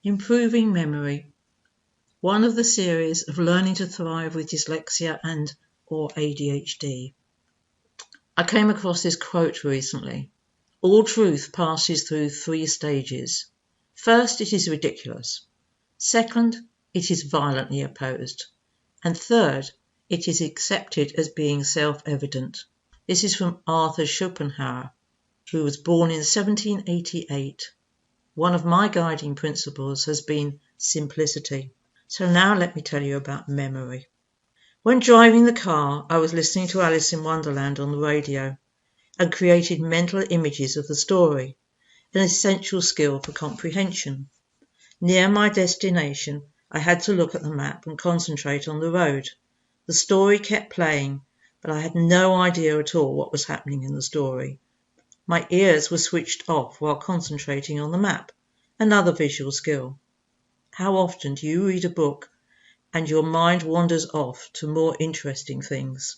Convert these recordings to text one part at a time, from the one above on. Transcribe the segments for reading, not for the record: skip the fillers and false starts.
Improving memory. One of the series of Learning to Thrive with Dyslexia and or ADHD. I came across this quote recently. All truth passes through 3 stages. First, it is ridiculous. Second, it is violently opposed. And third, it is accepted as being self-evident. This is from Arthur Schopenhauer, who was born in 1788. One of my guiding principles has been simplicity. So now let me tell you about memory. When driving the car, I was listening to Alice in Wonderland on the radio and created mental images of the story, an essential skill for comprehension. Near my destination, I had to look at the map and concentrate on the road. The story kept playing, but I had no idea at all what was happening in the story. My ears were switched off while concentrating on the map, another visual skill. How often do you read a book and your mind wanders off to more interesting things?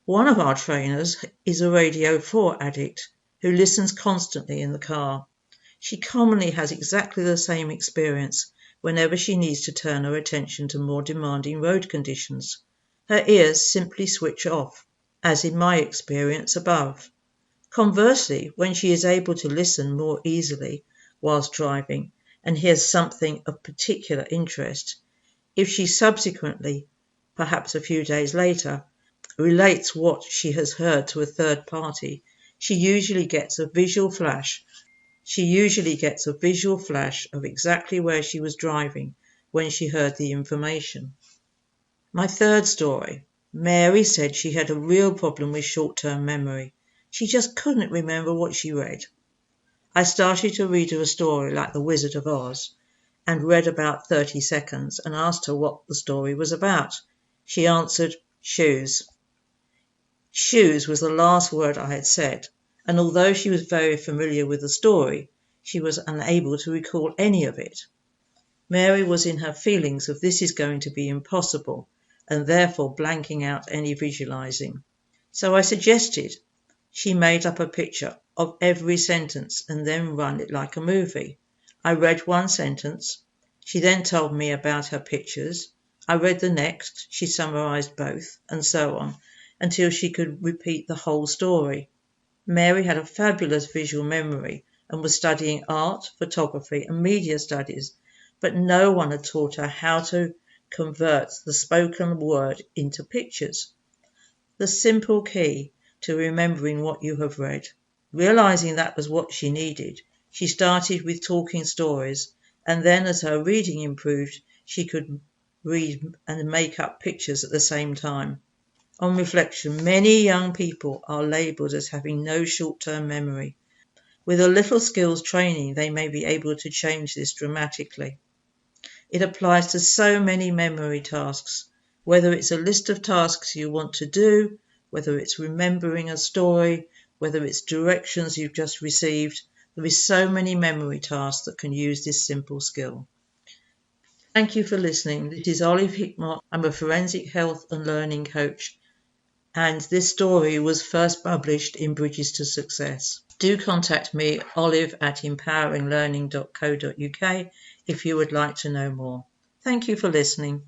One of our trainers is a Radio 4 addict who listens constantly in the car. She commonly has exactly the same experience whenever she needs to turn her attention to more demanding road conditions. Her ears simply switch off, as in my experience above. Conversely, when she is able to listen more easily whilst driving and hears something of particular interest, if she subsequently, perhaps a few days later, relates what she has heard to a third party, she usually gets a visual flash of exactly where she was driving when she heard the information. My third story. Mary said she had a real problem with short-term memory. She just couldn't remember what she read. I started to read her a story like The Wizard of Oz and read about 30 seconds and asked her what the story was about. She answered, shoes. Shoes was the last word I had said, and although she was very familiar with the story, she was unable to recall any of it. Mary was in her feelings of this is going to be impossible and therefore blanking out any visualizing. So I suggested she made up a picture of every sentence and then run it like a movie. I read one sentence. She then told me about her pictures. I read the next. She summarized both, and so on, until she could repeat the whole story. Mary had a fabulous visual memory and was studying art, photography, and media studies, but no one had taught her how to convert the spoken word into pictures. The simple key to remembering what you have read. Realizing that was what she needed, she started with talking stories, and then as her reading improved, she could read and make up pictures at the same time. On reflection, many young people are labelled as having no short-term memory. With a little skills training, they may be able to change this dramatically. It applies to so many memory tasks, whether it's a list of tasks you want to do, whether it's remembering a story, whether it's directions you've just received. There is so many memory tasks that can use this simple skill. Thank you for listening. This is Olive Hickmott. I'm a forensic health and learning coach, and this story was first published in Bridges to Success. Do contact me, olive@empoweringlearning.co.uk, if you would like to know more. Thank you for listening.